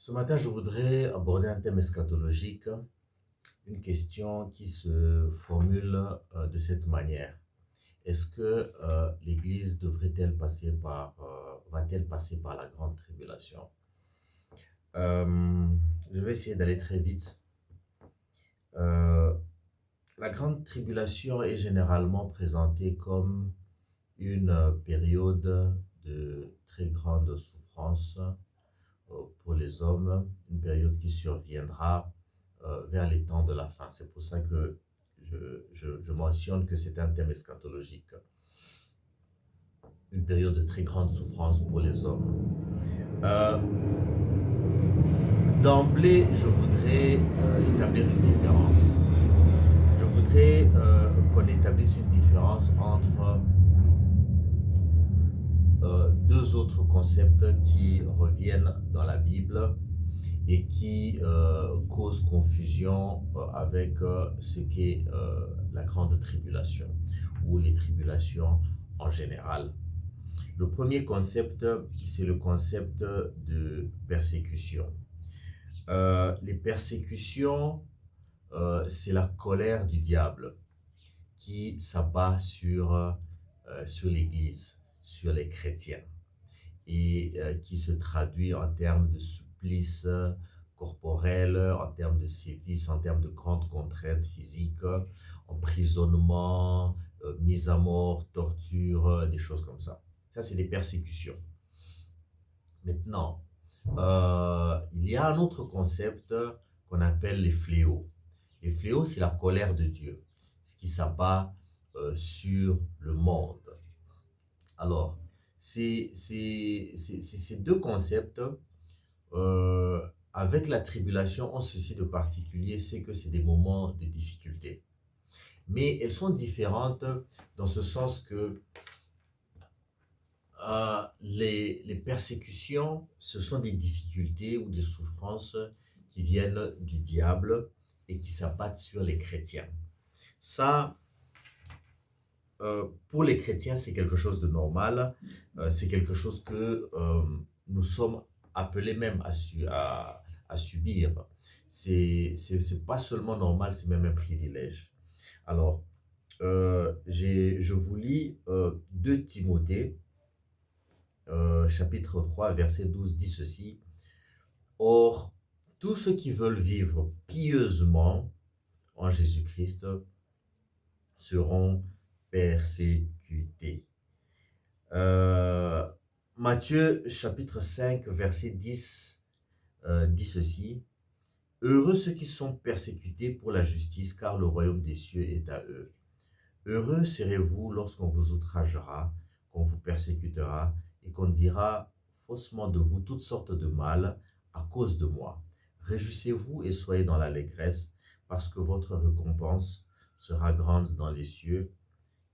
Ce matin, je voudrais aborder un thème eschatologique, une question qui se formule de cette manière. Est-ce que l'Église va-t-elle passer par la grande tribulation? Euh, je vais essayer d'aller très vite. Euh, la grande tribulation est généralement présentée comme une période de très grande souffrance pour les hommes, une période qui surviendra vers les temps de la fin. C'est pour ça que je mentionne que c'est un thème eschatologique. Une période de très grande souffrance pour les hommes. Euh, D'emblée, je voudrais établir une différence. Je voudrais qu'on établisse une différence entre deux autres concepts qui reviennent dans la Bible et qui cause confusion avec ce qu'est la grande tribulation ou les tribulations en général. Le premier concept, c'est le concept de persécution. Les persécutions, c'est la colère du diable qui s'abat sur l'Église, sur les chrétiens, et qui se traduit en termes de supplices corporels, en termes de sévices, en termes de grandes contraintes physiques, emprisonnement, mise à mort, torture, des choses comme ça. Ça, c'est des persécutions. Maintenant, il y a un autre concept qu'on appelle les fléaux. Les fléaux, c'est la colère de Dieu, ce qui s'abat sur le monde. Alors, ces deux concepts, avec la tribulation, ont ceci de particulier, c'est que c'est des moments de difficulté. Mais elles sont différentes dans ce sens que les persécutions, ce sont des difficultés ou des souffrances qui viennent du diable et qui s'abattent sur les chrétiens. Ça, pour les chrétiens, c'est quelque chose de normal. C'est quelque chose que nous sommes appelés même à subir. C'est pas seulement normal, c'est même un privilège. Alors, je vous lis 2 Timothée, chapitre 3, verset 12, dit ceci. Or, tous ceux qui veulent vivre pieusement en Jésus-Christ seront persécutés. Matthieu chapitre 5 verset 10 dit ceci. Heureux ceux qui sont persécutés pour la justice, car le royaume des cieux est à eux. Heureux serez-vous lorsqu'on vous outragera, qu'on vous persécutera et qu'on dira faussement de vous toutes sortes de mal à cause de moi. Réjouissez-vous et soyez dans l'allégresse, parce que votre récompense sera grande dans les cieux,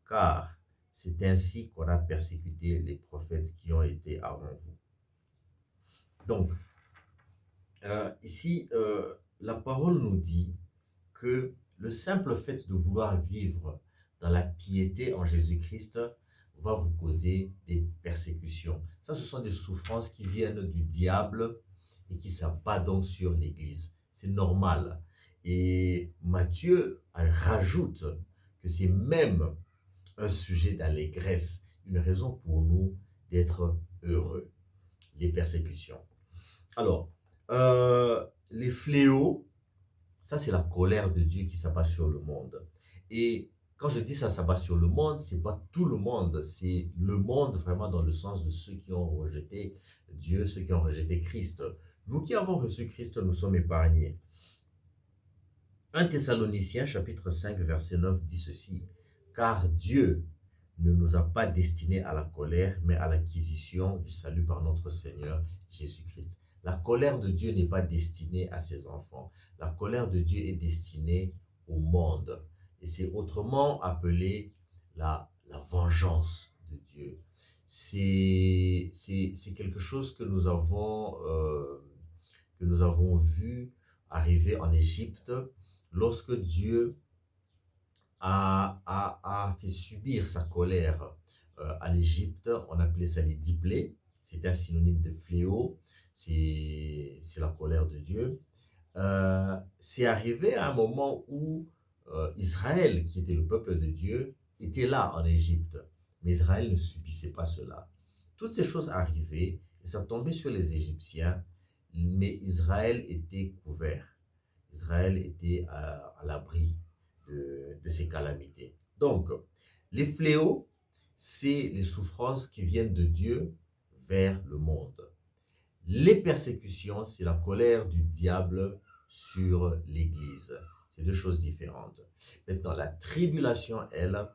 car c'est ainsi qu'on a persécuté les prophètes qui ont été avant vous. Donc, ici, la parole nous dit que le simple fait de vouloir vivre dans la piété en Jésus-Christ va vous causer des persécutions. Ça, ce sont des souffrances qui viennent du diable et qui s'abattent donc sur l'Église. C'est normal. Et Matthieu rajoute que c'est même un sujet d'allégresse, une raison pour nous d'être heureux, les persécutions. Alors, les fléaux, ça c'est la colère de Dieu qui s'abat sur le monde. Et quand je dis ça s'abat sur le monde, c'est pas tout le monde, c'est le monde vraiment dans le sens de ceux qui ont rejeté Dieu, ceux qui ont rejeté Christ. Nous qui avons reçu Christ, nous sommes épargnés. 1 Thessaloniciens chapitre 5 verset 9 dit ceci. Car Dieu ne nous a pas destinés à la colère, mais à l'acquisition du salut par notre Seigneur Jésus-Christ. La colère de Dieu n'est pas destinée à ses enfants. La colère de Dieu est destinée au monde. Et c'est autrement appelé la vengeance de Dieu. C'est quelque chose que nous avons vu arriver en Égypte lorsque Dieu a fait subir sa colère à l'Égypte. On appelait ça les diplés. C'est un synonyme de fléau. c'est la colère de Dieu. C'est arrivé à un moment où Israël, qui était le peuple de Dieu, était là en Égypte. Mais Israël ne subissait pas cela. Toutes ces choses arrivaient et ça tombait sur les Égyptiens, mais Israël était couvert. Israël était à l'abri de ces calamités. Donc, les fléaux, c'est les souffrances qui viennent de Dieu vers le monde. Les persécutions, c'est la colère du diable sur l'Église. C'est deux choses différentes. Maintenant, la tribulation, elle,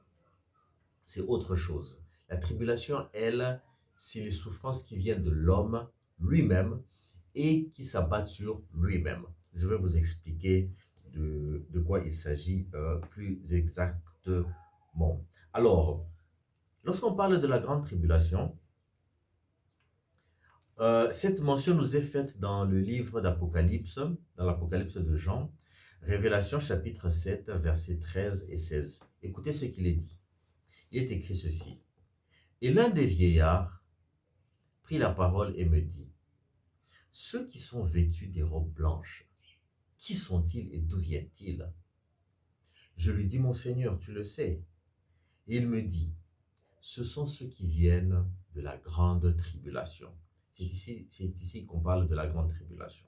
c'est autre chose. La tribulation, elle, c'est les souffrances qui viennent de l'homme lui-même et qui s'abattent sur lui-même. Je vais vous expliquer de quoi il s'agit plus exactement. Alors, lorsqu'on parle de la grande tribulation, cette mention nous est faite dans le livre d'Apocalypse, dans l'Apocalypse de Jean, Révélation chapitre 7, versets 13 et 16. Écoutez ce qu'il est dit. Il est écrit ceci. Et l'un des vieillards prit la parole et me dit, ceux qui sont vêtus des robes blanches, qui sont-ils et d'où viennent-ils? Je lui dis, mon Seigneur, tu le sais. Et il me dit, ce sont ceux qui viennent de la grande tribulation. C'est ici qu'on parle de la grande tribulation.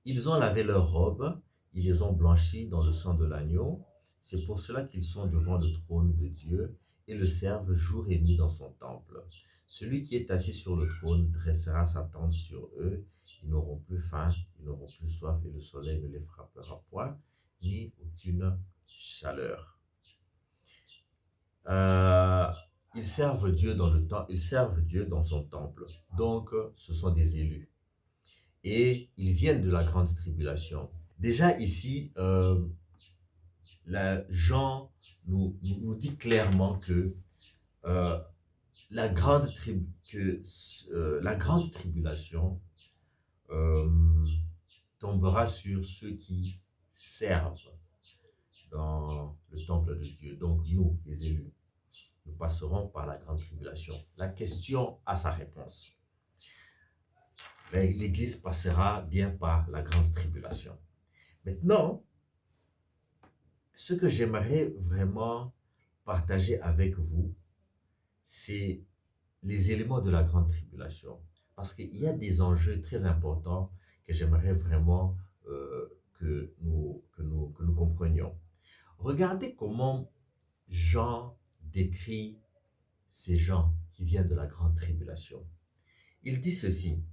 Ils ont lavé leurs robes, ils les ont blanchies dans le sang de l'agneau. C'est pour cela qu'ils sont devant le trône de Dieu et le servent jour et nuit dans son temple. Celui qui est assis sur le trône dressera sa tente sur eux. Ils n'auront plus faim, ils n'auront plus soif et le soleil ne les frappera point, ni aucune chaleur. Ils servent Dieu dans le temps, ils servent Dieu dans son temple. Donc, ce sont des élus. Et ils viennent de la grande tribulation. Déjà ici, Jean nous dit clairement que la grande tribulation tombera sur ceux qui servent dans le temple de Dieu. Donc nous, les élus, nous passerons par la grande tribulation. La question a sa réponse. L'Église passera bien par la grande tribulation. Maintenant, ce que j'aimerais vraiment partager avec vous, c'est les éléments de la grande tribulation. Parce qu'il y a des enjeux très importants que j'aimerais vraiment que nous comprenions. Regardez comment Jean décrit ces gens qui viennent de la grande tribulation. Il dit ceci,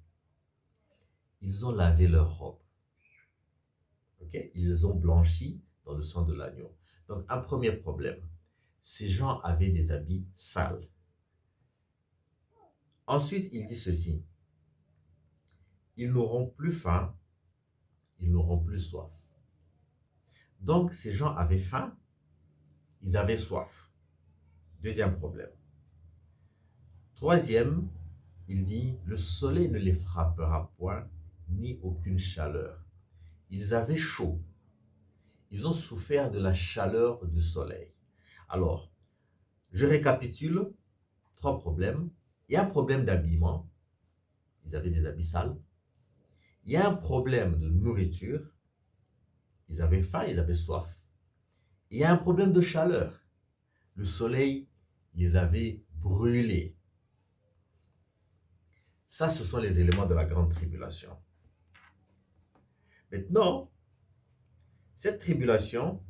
ils ont lavé leurs robes, okay? Ils ont blanchi dans le sang de l'agneau. Donc, un premier problème, ces gens avaient des habits sales. Ensuite, il dit ceci, ils n'auront plus faim, ils n'auront plus soif. Donc, ces gens avaient faim, ils avaient soif. Deuxième problème. Troisième, il dit, le soleil ne les frappera point, ni aucune chaleur. Ils avaient chaud. Ils ont souffert de la chaleur du soleil. Alors, je récapitule, 3 problèmes. Il y a un problème d'habillement. Ils avaient des habits sales. Il y a un problème de nourriture. Ils avaient faim, ils avaient soif. Il y a un problème de chaleur. Le soleil les avait brûlés. Ça, ce sont les éléments de la grande tribulation. Maintenant, cette tribulation,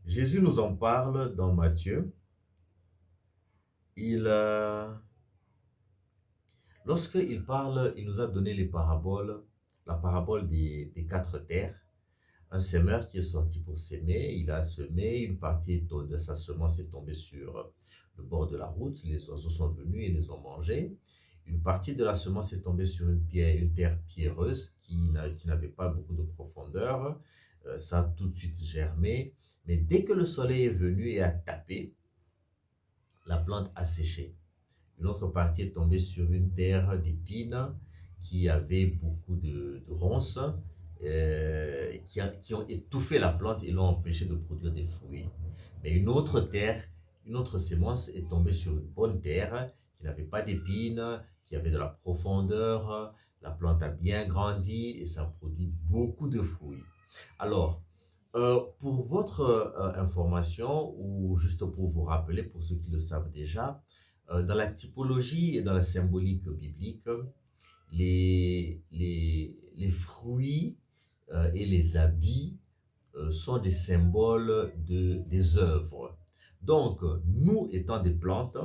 Jésus nous en parle dans Matthieu. Lorsqu'il parle, il nous a donné la parabole des 4 terres. Un semeur qui est sorti pour s'aimer, il a semé, une partie de sa semence est tombée sur le bord de la route, les oiseaux sont venus et les ont mangés. Une partie de la semence est tombée sur une terre pierreuse qui n'avait pas beaucoup de profondeur. Ça a tout de suite germé, mais dès que le soleil est venu et a tapé, la plante a séché. Une autre partie est tombée sur une terre d'épines qui avait beaucoup de ronces, qui ont étouffé la plante et l'ont empêché de produire des fruits. Mais une autre semence est tombée sur une bonne terre qui n'avait pas d'épines, qui avait de la profondeur, la plante a bien grandi et ça produit beaucoup de fruits. Alors, pour votre information, ou juste pour vous rappeler, pour ceux qui le savent déjà, dans la typologie et dans la symbolique biblique, les fruits et les habits sont des symboles des œuvres. Donc, nous étant des plantes,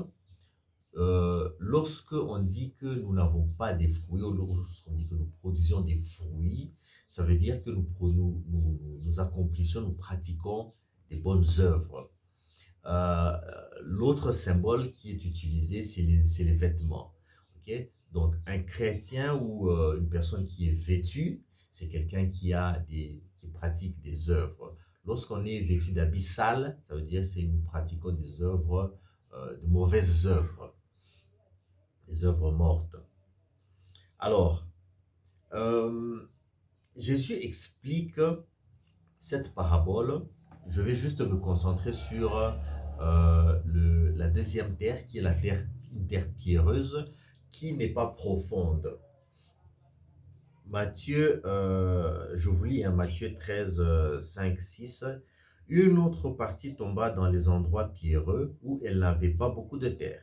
lorsque on dit que nous n'avons pas des fruits, ou lorsqu'on dit que nous produisons des fruits, ça veut dire que nous accomplissons, nous pratiquons des bonnes œuvres. Euh, L'autre symbole qui est utilisé, c'est les vêtements. Okay? Donc, un chrétien ou une personne qui est vêtue, c'est quelqu'un qui pratique des œuvres. Lorsqu'on est vêtu d'habits sales, ça veut dire que nous pratiquons des œuvres, de mauvaises œuvres, des œuvres mortes. Alors, euh, Jésus explique cette parabole. Je vais juste me concentrer sur la deuxième terre, qui est une terre pierreuse, qui n'est pas profonde. Matthieu, je vous lis, hein, Matthieu 13, 5, 6. Une autre partie tomba dans les endroits pierreux où elle n'avait pas beaucoup de terre.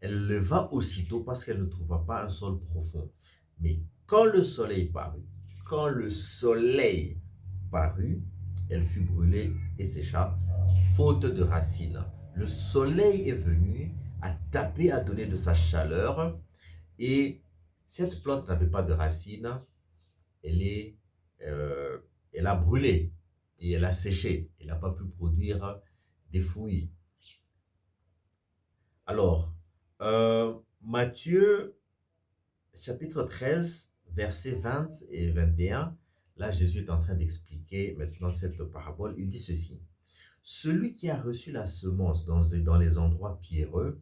Elle leva aussitôt parce qu'elle ne trouva pas un sol profond. Mais quand le soleil parut, elle fut brûlée et sécha, faute de racines. Le soleil est venu, a tapé, a donné de sa chaleur, et cette plante n'avait pas de racines, elle, est, euh, elle a brûlé et elle a séché. Elle n'a pas pu produire des fruits. Alors, Matthieu chapitre 13, versets 20 et 21, là Jésus est en train d'expliquer maintenant cette parabole. Il dit ceci: celui qui a reçu la semence dans les endroits pierreux,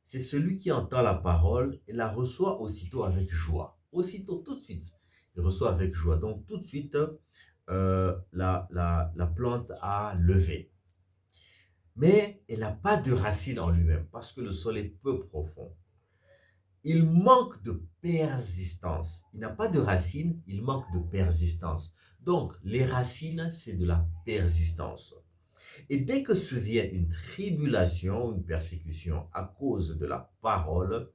c'est celui qui entend la parole et la reçoit aussitôt avec joie. Aussitôt, tout de suite, il reçoit avec joie. Donc tout de suite, la plante a levé. Mais elle n'a pas de racine en lui-même parce que le sol est peu profond. Il manque de persistance. Il n'a pas de racines, il manque de persistance. Donc, les racines, c'est de la persistance. Et dès que survient une tribulation, une persécution à cause de la parole,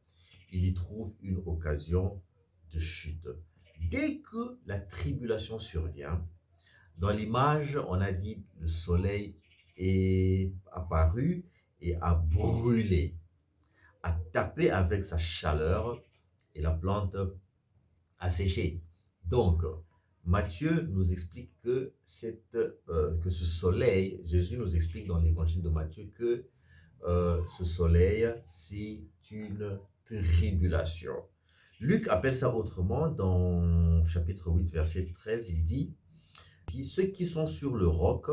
il y trouve une occasion de chute. Dès que la tribulation survient, dans l'image, on a dit le soleil est apparu et a brûlé, a tapé avec sa chaleur et la plante a séché. Donc, Matthieu nous explique que ce soleil, Jésus nous explique dans l'évangile de Matthieu que ce soleil, c'est une tribulation. Luc appelle ça autrement dans chapitre 8, verset 13, il dit: ceux qui sont sur le roc,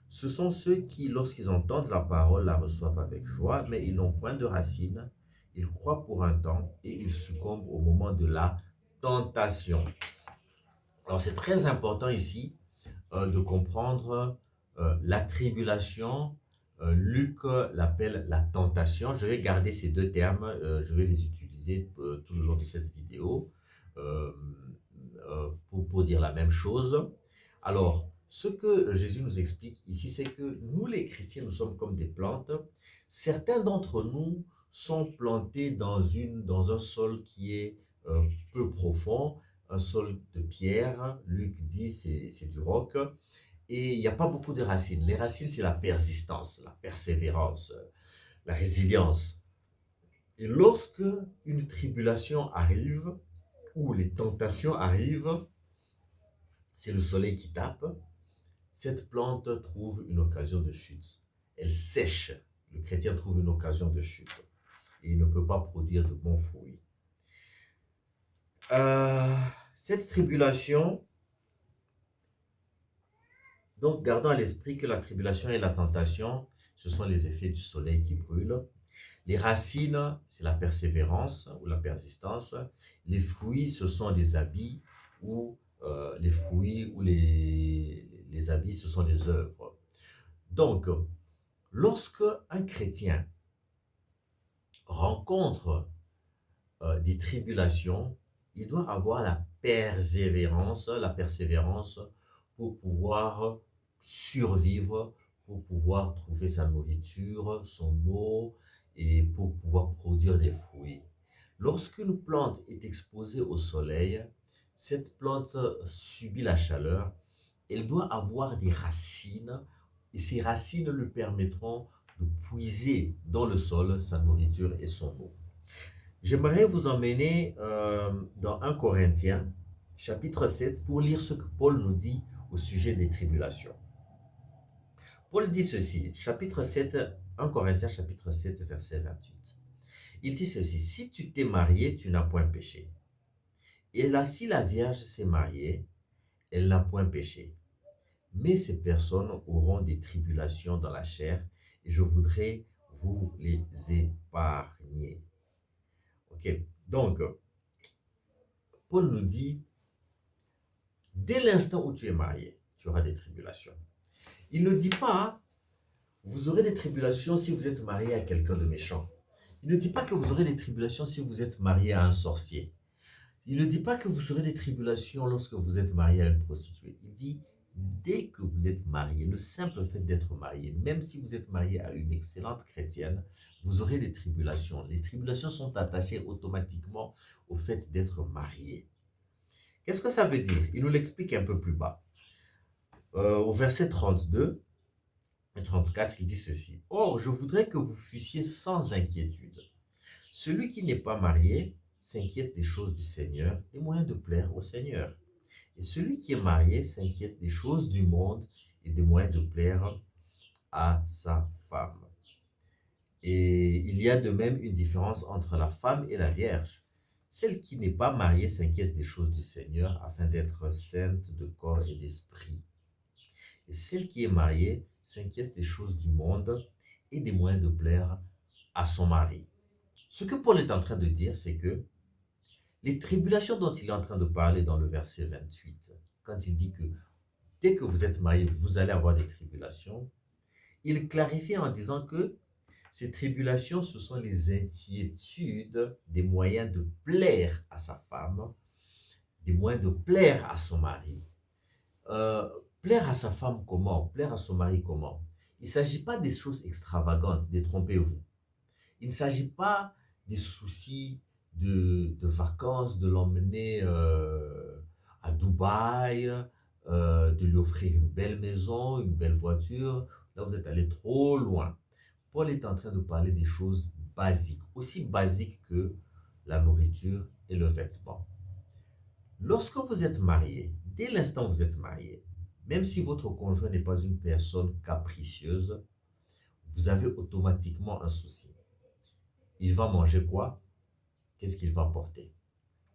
ce sont ceux qui, lorsqu'ils entendent la parole, la reçoivent avec joie, mais ils n'ont point de racines. Ils croient pour un temps et ils succombent au moment de la tentation. Alors c'est très important ici de comprendre la tribulation. Luc l'appelle la tentation. Je vais garder ces deux termes, je vais les utiliser tout le long de cette vidéo pour dire la même chose. Alors, ce que Jésus nous explique ici, c'est que nous les chrétiens, nous sommes comme des plantes. Certains d'entre nous sont plantés dans un sol qui est peu profond, un sol de pierre. Luc dit c'est du roc. Et il n'y a pas beaucoup de racines. Les racines, c'est la persistance, la persévérance, la résilience. Et lorsque une tribulation arrive, ou les tentations arrivent, c'est le soleil qui tape, cette plante trouve une occasion de chute. Elle sèche. Le chrétien trouve une occasion de chute. Et il ne peut pas produire de bons fruits. Cette tribulation, donc gardons à l'esprit que la tribulation et la tentation, ce sont les effets du soleil qui brûle. Les racines, c'est la persévérance ou la persistance. Les fruits, ce sont des habits ou les fruits ou les habits, ce sont des œuvres. Donc, lorsque un chrétien rencontre des tribulations, il doit avoir la persévérance pour pouvoir survivre, pour pouvoir trouver sa nourriture, son eau et pour pouvoir produire des fruits. Lorsqu'une plante est exposée au soleil, cette plante subit la chaleur. Elle doit avoir des racines et ces racines lui permettront de puiser dans le sol sa nourriture et son eau. J'aimerais vous emmener dans 1 Corinthiens, chapitre 7, pour lire ce que Paul nous dit au sujet des tribulations. Paul dit ceci, chapitre 7, 1 Corinthiens, chapitre 7, verset 28. Il dit ceci, si tu t'es marié, tu n'as point péché. Et là, si la Vierge s'est mariée, elle n'a point péché. Mais ces personnes auront des tribulations dans la chair, et je voudrais vous les épargner. Ok, donc, Paul nous dit, dès l'instant où tu es marié, tu auras des tribulations. Il ne dit pas, vous aurez des tribulations si vous êtes marié à quelqu'un de méchant. Il ne dit pas que vous aurez des tribulations si vous êtes marié à un sorcier. Il ne dit pas que vous aurez des tribulations lorsque vous êtes marié à une prostituée. Il dit, dès que vous êtes marié, le simple fait d'être marié, même si vous êtes marié à une excellente chrétienne, vous aurez des tribulations. Les tribulations sont attachées automatiquement au fait d'être marié. Qu'est-ce que ça veut dire? Il nous l'explique un peu plus bas. Au verset 32 et 34, il dit ceci. Or, je voudrais que vous fussiez sans inquiétude. Celui qui n'est pas marié s'inquiète des choses du Seigneur, des moyens de plaire au Seigneur. Et celui qui est marié s'inquiète des choses du monde et des moyens de plaire à sa femme. Et il y a de même une différence entre la femme et la vierge. Celle qui n'est pas mariée s'inquiète des choses du Seigneur afin d'être sainte de corps et d'esprit. Et celle qui est mariée s'inquiète des choses du monde et des moyens de plaire à son mari. Ce que Paul est en train de dire, c'est que les tribulations dont il est en train de parler dans le verset 28, quand il dit que dès que vous êtes marié, vous allez avoir des tribulations, il clarifie en disant que ces tribulations, ce sont les inquiétudes des moyens de plaire à sa femme, des moyens de plaire à son mari. Plaire à sa femme comment? Plaire à son mari comment? Il ne s'agit pas des choses extravagantes, détrompez-vous. Il ne s'agit pas des soucis de vacances, de l'emmener à Dubaï, de lui offrir une belle maison, une belle voiture. Là, vous êtes allé trop loin. Paul est en train de parler des choses basiques, aussi basiques que la nourriture et le vêtement. Lorsque vous êtes marié, dès l'instant où vous êtes marié, même si votre conjoint n'est pas une personne capricieuse, vous avez automatiquement un souci. Il va manger quoi? Qu'est-ce qu'il va porter?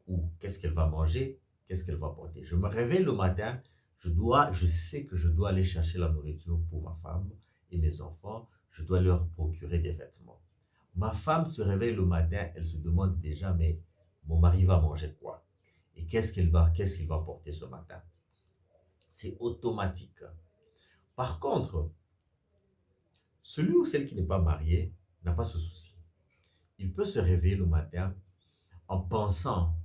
Ou qu'est-ce qu'elle va manger? Qu'est-ce qu'elle va porter? Je me réveille le matin, je sais que je dois aller chercher la nourriture pour ma femme et mes enfants, je dois leur procurer des vêtements. Ma femme se réveille le matin, elle se demande déjà, mais mon mari va manger quoi? Et qu'est-ce qu'il va porter ce matin? C'est automatique. Par contre, celui ou celle qui n'est pas marié n'a pas ce souci. Il peut se réveiller le matin en pensant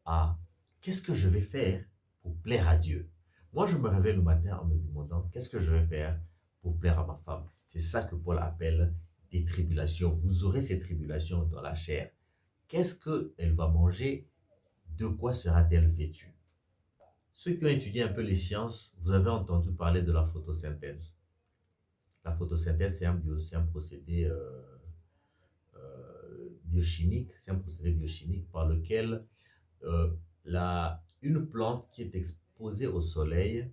à qu'est-ce que je vais faire pour plaire à Dieu. Moi, je me réveille le matin en me demandant qu'est-ce que je vais faire pour plaire à ma femme. C'est ça que Paul appelle des tribulations. Vous aurez ces tribulations dans la chair. Qu'est-ce qu'elle va manger? De quoi sera-t-elle vêtue? Ceux qui ont étudié un peu les sciences, vous avez entendu parler de la photosynthèse. La photosynthèse, c'est un procédé biochimique, par lequel une plante qui est exposée au soleil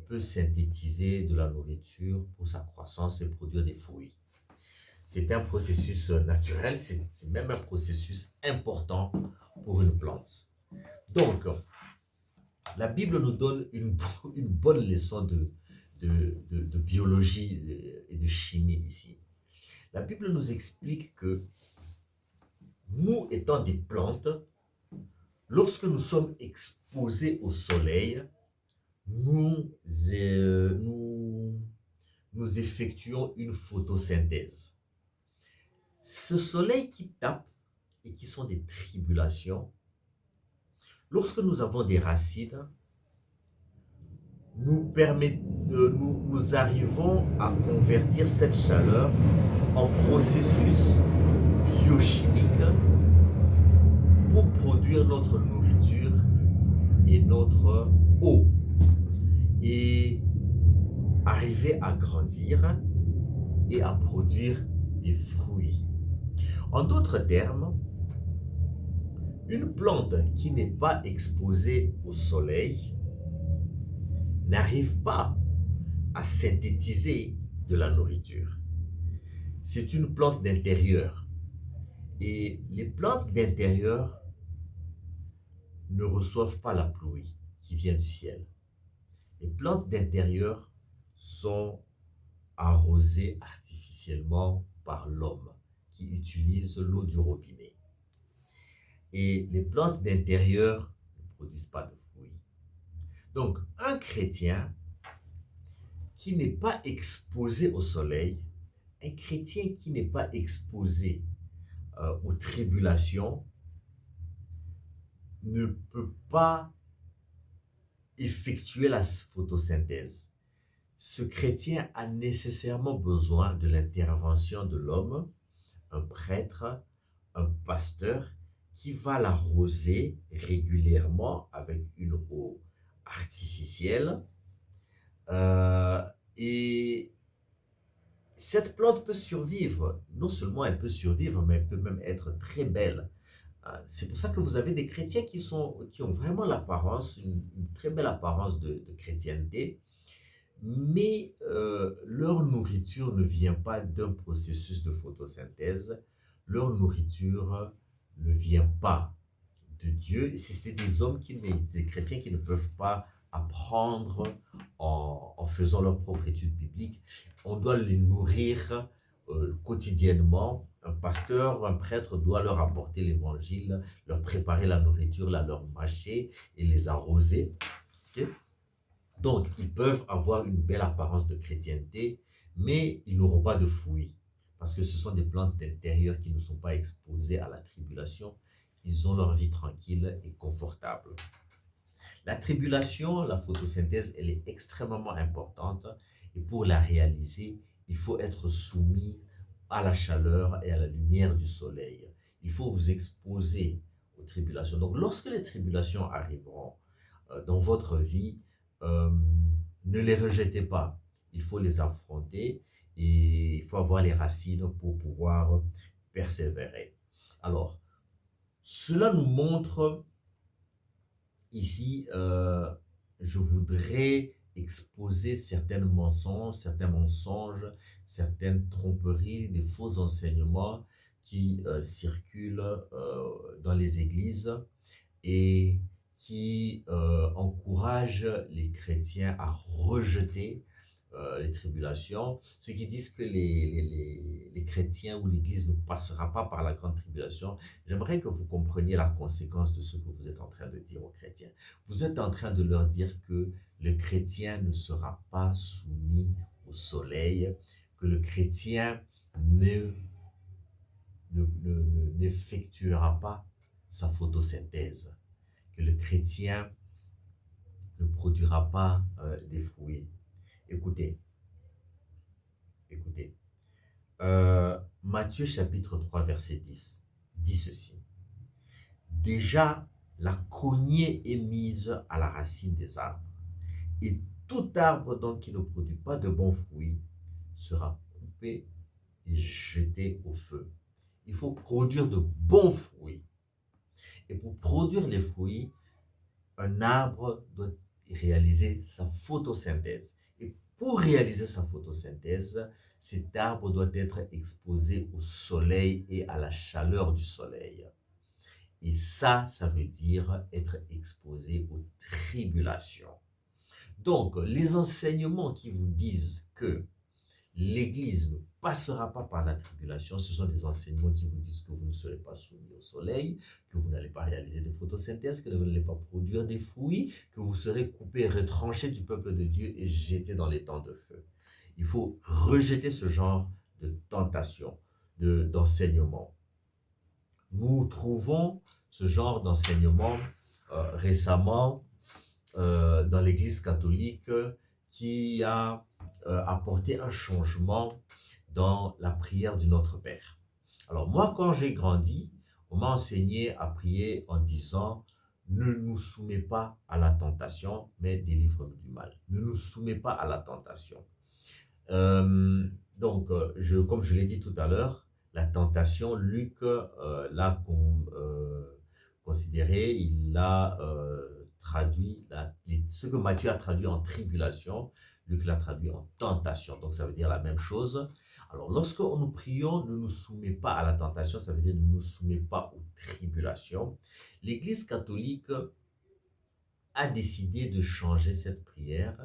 peut synthétiser de la nourriture pour sa croissance et produire des fruits. C'est un processus naturel, c'est même un processus important pour une plante. Donc, la Bible nous donne une bonne leçon de biologie et de chimie ici. La Bible nous explique que nous, étant des plantes, lorsque nous sommes exposés au soleil, nous effectuons une photosynthèse. Ce soleil qui tape et qui sont des tribulations, lorsque nous avons des racines, nous arrivons à convertir cette chaleur en processus biochimique pour produire notre nourriture et notre eau et arriver à grandir et à produire des fruits. En d'autres termes, une plante qui n'est pas exposée au soleil n'arrive pas à synthétiser de la nourriture. C'est une plante d'intérieur. Et les plantes d'intérieur ne reçoivent pas la pluie qui vient du ciel. Les plantes d'intérieur sont arrosées artificiellement par l'homme qui utilise l'eau du robinet. Et les plantes d'intérieur ne produisent pas de fruits. Donc, un chrétien qui n'est pas exposé au soleil, un chrétien qui n'est pas exposé aux tribulations, ne peut pas effectuer la photosynthèse. Ce chrétien a nécessairement besoin de l'intervention de l'homme, un prêtre, un pasteur, qui va l'arroser régulièrement avec une eau artificielle. Et cette plante peut survivre. Non seulement elle peut survivre, mais elle peut même être très belle. C'est pour ça que vous avez des chrétiens qui ont vraiment l'apparence, une très belle apparence de chrétienté, mais leur nourriture ne vient pas d'un processus de photosynthèse. Leur nourriture ne vient pas de Dieu. C'est des chrétiens qui ne peuvent pas apprendre en faisant leur propre étude biblique. On doit les nourrir quotidiennement. Un pasteur, un prêtre doit leur apporter l'évangile, leur préparer la nourriture, leur mâcher et les arroser. Okay? Donc, ils peuvent avoir une belle apparence de chrétienté, mais ils n'auront pas de fruits. Parce que ce sont des plantes d'intérieur qui ne sont pas exposées à la tribulation. Ils ont leur vie tranquille et confortable. La tribulation, la photosynthèse, elle est extrêmement importante. Et pour la réaliser, il faut être soumis à la chaleur et à la lumière du soleil. Il faut vous exposer aux tribulations. Donc, lorsque les tribulations arriveront dans votre vie, ne les rejetez pas. Il faut les affronter et il faut avoir les racines pour pouvoir persévérer. Alors, cela nous montre ici, je voudrais exposer certains mensonges, certaines tromperies, des faux enseignements qui circulent dans les églises et qui encouragent les chrétiens à rejeter les tribulations, ceux qui disent que les chrétiens ou l'Église ne passera pas par la grande tribulation. J'aimerais que vous compreniez la conséquence de ce que vous êtes en train de dire aux chrétiens. Vous êtes en train de leur dire que le chrétien ne sera pas soumis au soleil, que le chrétien n'effectuera pas sa photosynthèse, que le chrétien ne produira pas des fruits. Écoutez, Matthieu chapitre 3 verset 10 dit ceci. Déjà, la cognée est mise à la racine des arbres, et tout arbre donc qui ne produit pas de bons fruits sera coupé et jeté au feu. Il faut produire de bons fruits. Et pour produire les fruits, un arbre doit réaliser sa photosynthèse. Et pour réaliser sa photosynthèse, cet arbre doit être exposé au soleil et à la chaleur du soleil. Et ça veut dire être exposé aux tribulations. Donc, les enseignements qui vous disent que l'Église ne passera pas par la tribulation, ce sont des enseignements qui vous disent que vous ne serez pas soumis au soleil, que vous n'allez pas réaliser de photosynthèse, que vous n'allez pas produire des fruits, que vous serez coupé, retranché du peuple de Dieu et jeté dans les temps de feu. Il faut rejeter ce genre de tentation, d'enseignement. Nous trouvons ce genre d'enseignement récemment dans l'Église catholique qui a apporté un changement dans la prière du Notre Père. Alors moi, quand j'ai grandi, on m'a enseigné à prier en disant ne nous soumets pas à la tentation, mais délivre-nous du mal. Ne nous soumets pas à la tentation. Euh, comme je l'ai dit tout à l'heure, la tentation, Luc l'a considéré, il l'a traduit, ce que Matthieu a traduit en tribulation, Luc l'a traduit en tentation. Donc ça veut dire la même chose. Alors lorsque nous prions, ne nous soumet pas à la tentation, ça veut dire ne nous soumet pas aux tribulations. L'Église catholique a décidé de changer cette prière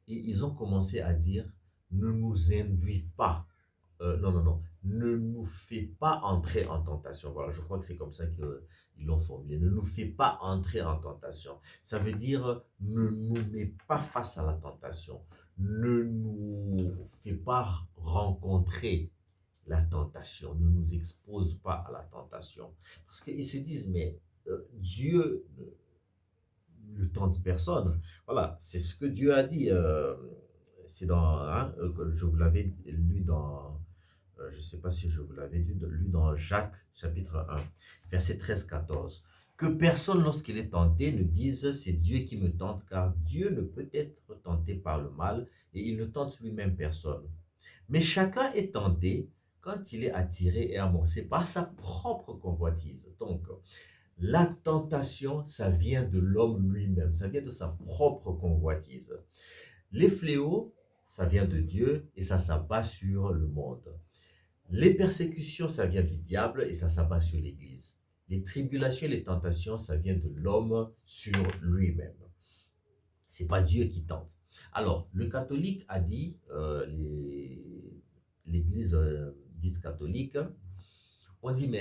et ils ont commencé à dire ne nous induis pas, non, non, non, ne nous fais pas entrer en tentation. Voilà, je crois que c'est comme ça qu'ils l'ont formulé. Ne nous fais pas entrer en tentation. Ça veut dire ne nous mets pas face à la tentation. Ne nous fais pas rencontrer la tentation. Ne nous expose pas à la tentation. Parce qu'ils se disent, mais Dieu ne tente personne. Voilà, c'est ce que Dieu a dit. C'est dans, hein, je vous l'avais lu dans, je ne sais pas si je vous l'avais lu dans Jacques chapitre 1, verset 13-14. Que personne, lorsqu'il est tenté, ne dise c'est Dieu qui me tente, car Dieu ne peut être tenté par le mal et il ne tente lui-même personne. Mais chacun est tenté quand il est attiré et amorcé par sa propre convoitise. Donc, la tentation, ça vient de l'homme lui-même, ça vient de sa propre convoitise. Les fléaux, ça vient de Dieu et ça s'abat sur le monde. Les persécutions, ça vient du diable et ça s'abat sur l'Église. Les tribulations et les tentations, ça vient de l'homme sur lui-même. C'est pas Dieu qui tente. Alors, le catholique a dit, l'Église dite catholique, on dit mais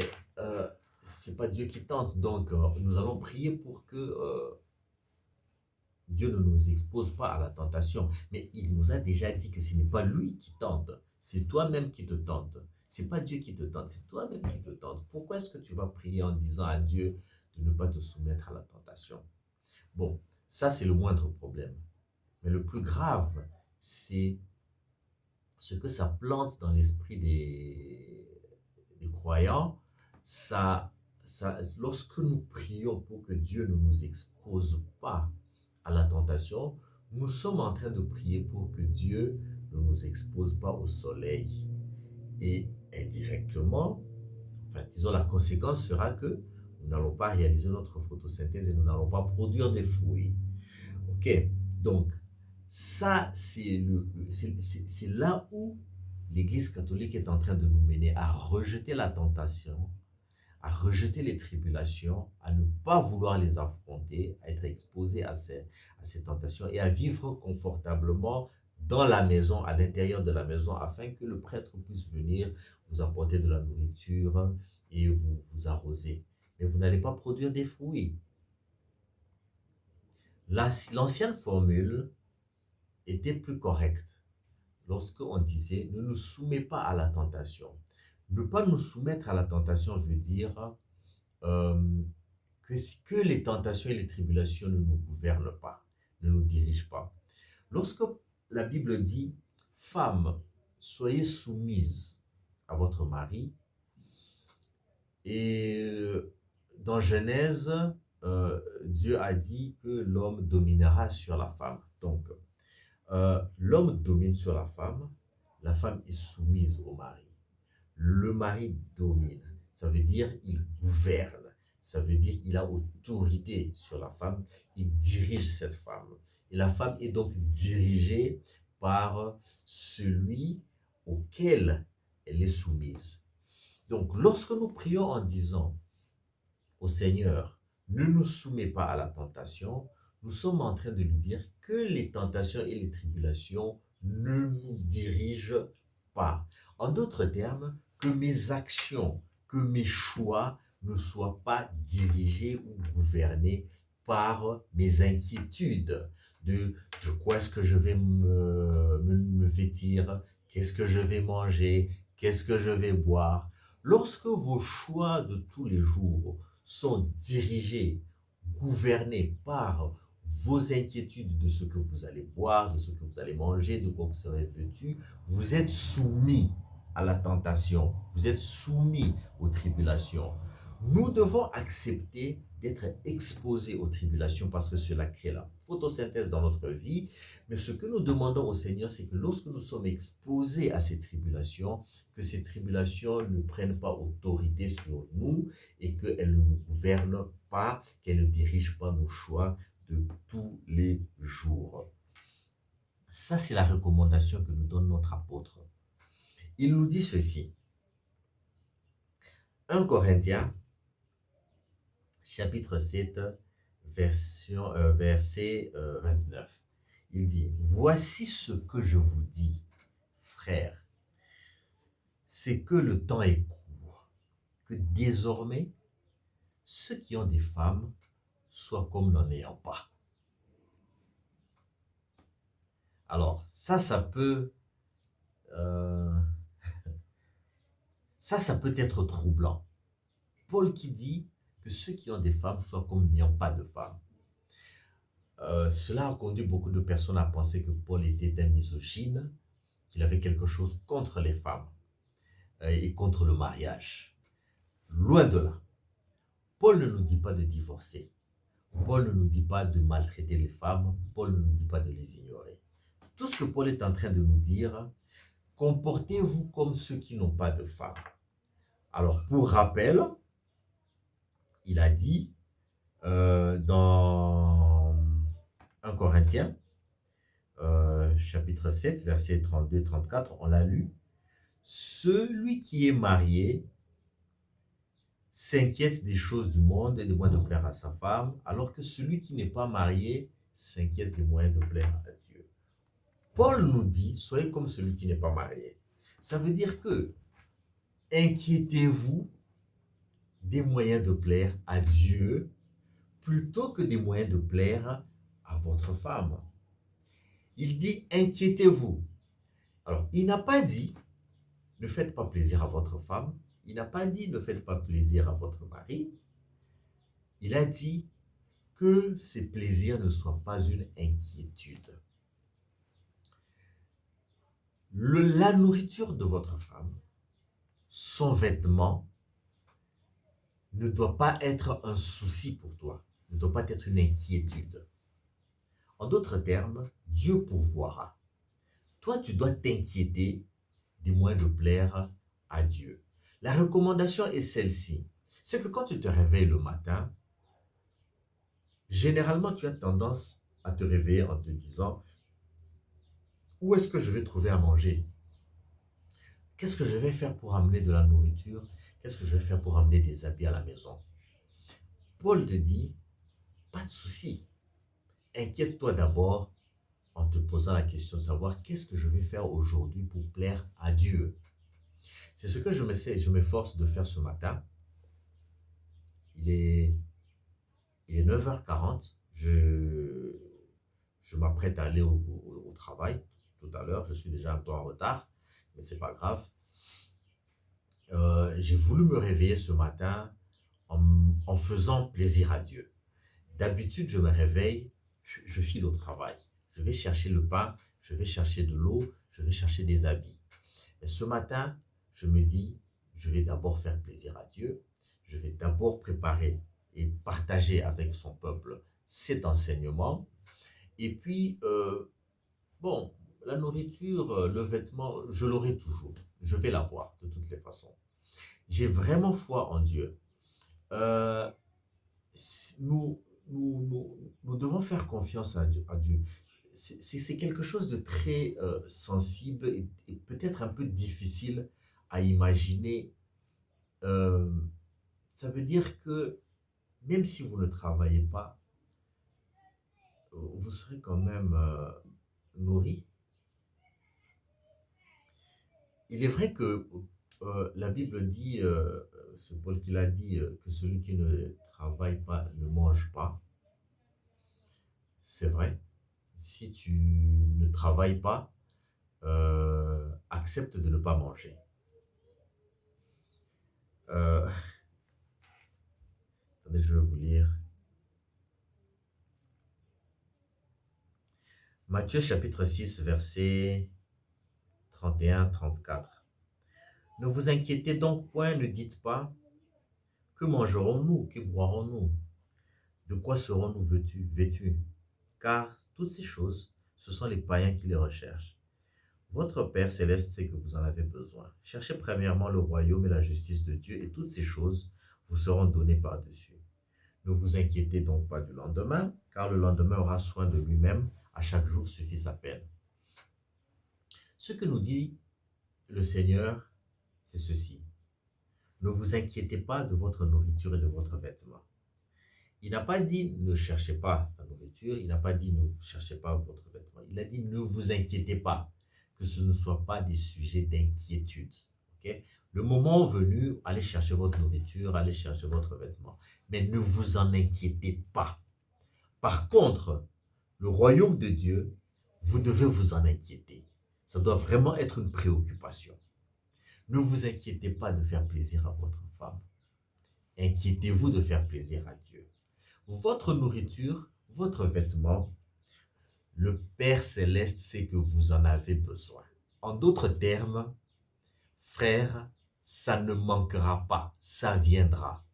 c'est pas Dieu qui tente, donc nous allons prier pour que Dieu ne nous expose pas à la tentation. Mais il nous a déjà dit que ce n'est pas lui qui tente, c'est toi-même qui te tente. C'est pas Dieu qui te tente, c'est toi-même qui te tente. Pourquoi est-ce que tu vas prier en disant à Dieu de ne pas te soumettre à la tentation? Bon, ça c'est le moindre problème. Mais le plus grave, c'est ce que ça plante dans l'esprit des croyants. Lorsque nous prions pour que Dieu ne nous expose pas à la tentation, nous sommes en train de prier pour que Dieu ne nous expose pas au soleil. Et indirectement, enfin, disons, la conséquence sera que nous n'allons pas réaliser notre photosynthèse et nous n'allons pas produire des fruits. Ok? Donc, ça, c'est là où l'Église catholique est en train de nous mener à rejeter la tentation, à rejeter les tribulations, à ne pas vouloir les affronter, à être exposé à ces tentations et à vivre confortablement dans la maison, à l'intérieur de la maison, afin que le prêtre puisse venir vous apporter de la nourriture et vous arroser. Mais vous n'allez pas produire des fruits. L'ancienne formule était plus correcte lorsqu'on disait ne nous soumets pas à la tentation. Ne pas nous soumettre à la tentation veut dire que les tentations et les tribulations ne nous gouvernent pas, ne nous dirigent pas. Lorsque la Bible dit femmes, soyez soumises à votre mari, et dans Genèse, Dieu a dit que l'homme dominera sur la femme. Donc, l'homme domine sur la femme est soumise au mari. Le mari domine, ça veut dire il gouverne, ça veut dire il a autorité sur la femme, il dirige cette femme. Et la femme est donc dirigée par celui auquel elle est soumise. Donc, lorsque nous prions en disant au Seigneur, ne nous soumets pas à la tentation, nous sommes en train de lui dire que les tentations et les tribulations ne nous dirigent pas. En d'autres termes, que mes actions, que mes choix ne soient pas dirigés ou gouvernés par mes inquiétudes de quoi est-ce que je vais me vêtir, qu'est-ce que je vais manger, qu'est-ce que je vais boire. Lorsque vos choix de tous les jours sont dirigés, gouvernés par vos inquiétudes de ce que vous allez boire, de ce que vous allez manger, de quoi vous serez vêtu, vous êtes soumis à la tentation, vous êtes soumis aux tribulations. Nous devons accepter d'être exposés aux tribulations parce que cela crée la photosynthèse dans notre vie. Mais ce que nous demandons au Seigneur, c'est que lorsque nous sommes exposés à ces tribulations, que ces tribulations ne prennent pas autorité sur nous et qu'elles ne nous gouvernent pas, qu'elles ne dirigent pas nos choix de tous les jours. Ça, c'est la recommandation que nous donne notre apôtre. Il nous dit ceci. 1 Corinthiens, chapitre 7, verset 29. Il dit, « Voici ce que je vous dis, frères, c'est que le temps est court, que désormais, ceux qui ont des femmes soient comme n'en ayant pas. » Alors, ça peut être troublant. Paul qui dit que ceux qui ont des femmes soient comme n'ayant pas de femmes. Cela a conduit beaucoup de personnes à penser que Paul était un misogyne, qu'il avait quelque chose contre les femmes et contre le mariage. Loin de là. Paul ne nous dit pas de divorcer. Paul ne nous dit pas de maltraiter les femmes. Paul ne nous dit pas de les ignorer. Tout ce que Paul est en train de nous dire, comportez-vous comme ceux qui n'ont pas de femmes. Alors, pour rappel, il a dit dans 1 Corinthiens, chapitre 7, versets 32-34, on l'a lu, « Celui qui est marié s'inquiète des choses du monde et des moyens de plaire à sa femme, alors que celui qui n'est pas marié s'inquiète des moyens de plaire à Dieu. » Paul nous dit, soyez comme celui qui n'est pas marié. Ça veut dire que inquiétez-vous des moyens de plaire à Dieu plutôt que des moyens de plaire à votre femme. Il dit, inquiétez-vous. Alors, il n'a pas dit, ne faites pas plaisir à votre femme. Il n'a pas dit, ne faites pas plaisir à votre mari. Il a dit que ces plaisirs ne soient pas une inquiétude. La nourriture de votre femme, son vêtement, ne doit pas être un souci pour toi, ne doit pas être une inquiétude. En d'autres termes, Dieu pourvoira. Toi, tu dois t'inquiéter des moyens de plaire à Dieu. La recommandation est celle-ci. C'est que quand tu te réveilles le matin, généralement, tu as tendance à te réveiller en te disant, où est-ce que je vais trouver à manger? Qu'est-ce que je vais faire pour amener de la nourriture? Qu'est-ce que je vais faire pour amener des habits à la maison? Paul te dit, pas de souci. Inquiète-toi d'abord en te posant la question de savoir qu'est-ce que je vais faire aujourd'hui pour plaire à Dieu. C'est ce que je m'efforce de faire ce matin. Il est 9h40. Je m'apprête à aller au travail tout à l'heure. Je suis déjà un peu en retard, mais ce n'est pas grave. J'ai voulu me réveiller ce matin en faisant plaisir à Dieu. D'habitude, je me réveille, je file au travail. Je vais chercher le pain, je vais chercher de l'eau, je vais chercher des habits. Mais ce matin, je me dis, je vais d'abord faire plaisir à Dieu. Je vais d'abord préparer et partager avec son peuple cet enseignement. Et puis, bon, la nourriture, le vêtement, je l'aurai toujours. Je vais l'avoir de toutes les façons. J'ai vraiment foi en Dieu. Nous devons faire confiance à Dieu. C'est quelque chose de très sensible et peut-être un peu difficile à imaginer. Ça veut dire que même si vous ne travaillez pas, vous serez quand même nourri. Il est vrai que la Bible dit, c'est Paul qui l'a dit, que celui qui ne travaille pas ne mange pas. C'est vrai. Si tu ne travailles pas, accepte de ne pas manger. Euh, attendez, je vais vous lire. Matthieu chapitre 6, versets 31-34. Ne vous inquiétez donc point, ne dites pas, que mangerons-nous, que boirons-nous, de quoi serons-nous vêtus? Car toutes ces choses, ce sont les païens qui les recherchent. Votre Père céleste sait que vous en avez besoin. Cherchez premièrement le royaume et la justice de Dieu, et toutes ces choses vous seront données par-dessus. Ne vous inquiétez donc pas du lendemain, car le lendemain aura soin de lui-même. À chaque jour suffit sa peine. Ce que nous dit le Seigneur, c'est ceci. Ne vous inquiétez pas de votre nourriture et de votre vêtement. Il n'a pas dit ne cherchez pas la nourriture, il n'a pas dit ne cherchez pas votre vêtement. Il a dit ne vous inquiétez pas, que ce ne soit pas des sujets d'inquiétude. Okay? Le moment venu, allez chercher votre nourriture, allez chercher votre vêtement. Mais ne vous en inquiétez pas. Par contre, le royaume de Dieu, vous devez vous en inquiéter. Ça doit vraiment être une préoccupation. Ne vous inquiétez pas de faire plaisir à votre femme. Inquiétez-vous de faire plaisir à Dieu. Votre nourriture, votre vêtement, le Père Céleste sait que vous en avez besoin. En d'autres termes, frère, ça ne manquera pas, ça viendra.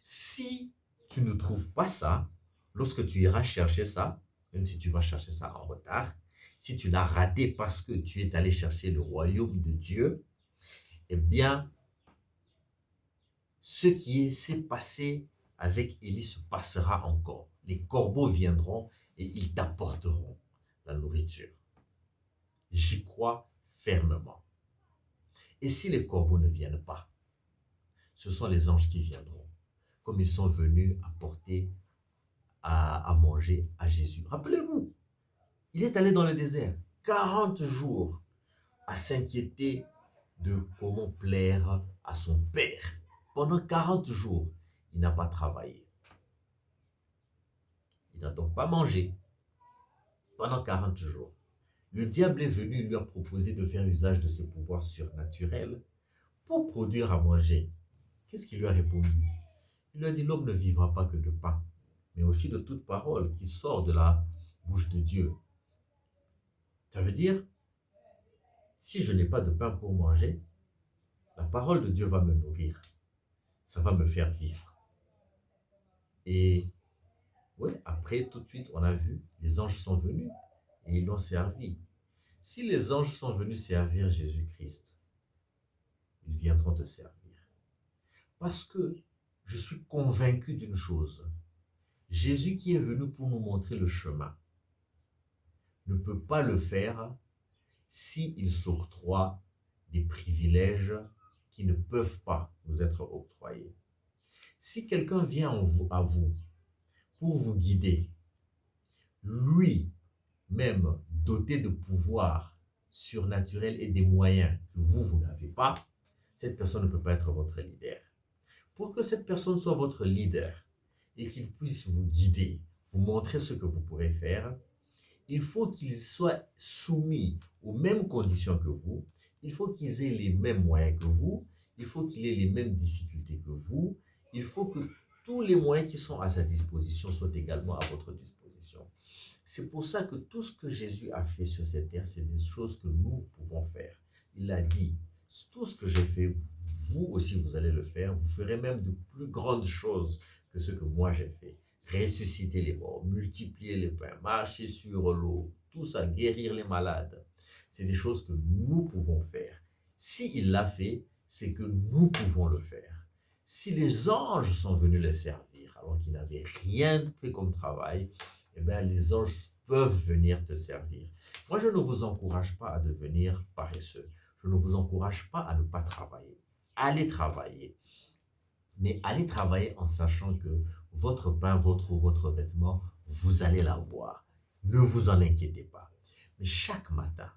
Si tu ne trouves pas ça, lorsque tu iras chercher ça, même si tu vas chercher ça en retard, si tu l'as raté parce que tu es allé chercher le royaume de Dieu, eh bien, ce qui s'est passé avec Élie se passera encore. Les corbeaux viendront et ils t'apporteront la nourriture. J'y crois fermement. Et si les corbeaux ne viennent pas, ce sont les anges qui viendront, comme ils sont venus apporter à manger à Jésus. Rappelez-vous, il est allé dans le désert 40 jours à s'inquiéter de comment plaire à son Père. Pendant 40 jours, il n'a pas travaillé. Il n'a donc pas mangé pendant 40 jours. Le diable est venu lui a proposé de faire usage de ses pouvoirs surnaturels pour produire à manger. Qu'est-ce qu'il lui a répondu? Il lui a dit, l'homme ne vivra pas que de pain, mais aussi de toute parole qui sort de la bouche de Dieu. Ça veut dire, si je n'ai pas de pain pour manger, la parole de Dieu va me nourrir. Ça va me faire vivre. Et oui, après, tout de suite, on a vu, les anges sont venus et ils l'ont servi. Si les anges sont venus servir Jésus-Christ, ils viendront te servir. Parce que je suis convaincu d'une chose. Jésus qui est venu pour nous montrer le chemin ne peut pas le faire s'il s'octroie des privilèges qui ne peuvent pas nous être octroyés. Si quelqu'un vient à vous pour vous guider, lui-même doté de pouvoirs surnaturels et des moyens que vous n'avez pas, cette personne ne peut pas être votre leader. Pour que cette personne soit votre leader et qu'il puisse vous guider, vous montrer ce que vous pourrez faire, il faut qu'il soit soumis aux mêmes conditions que vous, il faut qu'ils aient les mêmes moyens que vous, il faut qu'il ait les mêmes difficultés que vous, il faut que tous les moyens qui sont à sa disposition soient également à votre disposition. C'est pour ça que tout ce que Jésus a fait sur cette terre, c'est des choses que nous pouvons faire. Il a dit, tout ce que j'ai fait, vous aussi vous allez le faire, vous ferez même de plus grandes choses que ce que moi j'ai fait. Ressusciter les morts, multiplier les pains, marcher sur l'eau, tout ça, guérir les malades. C'est des choses que nous pouvons faire. S'il l'a fait, c'est que nous pouvons le faire. Si les anges sont venus les servir alors qu'ils n'avaient rien fait comme travail, eh bien les anges peuvent venir te servir. Moi, je ne vous encourage pas à devenir paresseux. Je ne vous encourage pas à ne pas travailler. Allez travailler. Mais allez travailler en sachant que votre pain, votre vêtement, vous allez l'avoir. Ne vous en inquiétez pas. Mais chaque matin,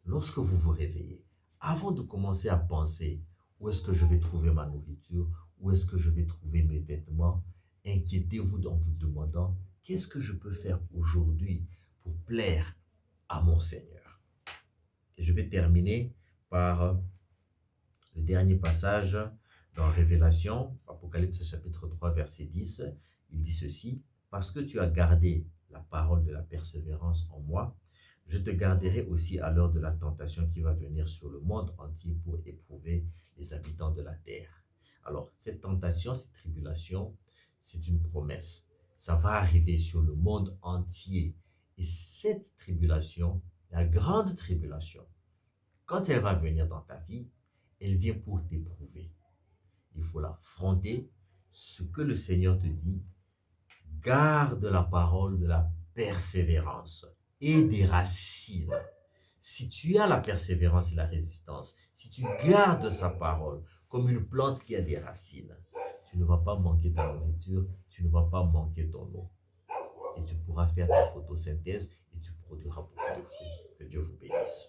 lorsque vous vous réveillez, avant de commencer à penser où est-ce que je vais trouver ma nourriture, où est-ce que je vais trouver mes vêtements, inquiétez-vous en vous demandant qu'est-ce que je peux faire aujourd'hui pour plaire à mon Seigneur. Et je vais terminer par le dernier passage Dans Révélation, Apocalypse chapitre 3, verset 10, il dit ceci, parce que tu as gardé la parole de la persévérance en moi, je te garderai aussi à l'heure de la tentation qui va venir sur le monde entier pour éprouver les habitants de la terre. Alors, cette tentation, cette tribulation, c'est une promesse. Ça va arriver sur le monde entier. Et cette tribulation, la grande tribulation, quand elle va venir dans ta vie, elle vient pour t'éprouver. Il faut l'affronter. Ce que le Seigneur te dit, garde la parole de la persévérance et des racines. Si tu as la persévérance et la résistance, si tu gardes sa parole comme une plante qui a des racines, tu ne vas pas manquer ta nourriture, tu ne vas pas manquer ton eau. Et tu pourras faire ta photosynthèse et tu produiras beaucoup de fruits. Que Dieu vous bénisse.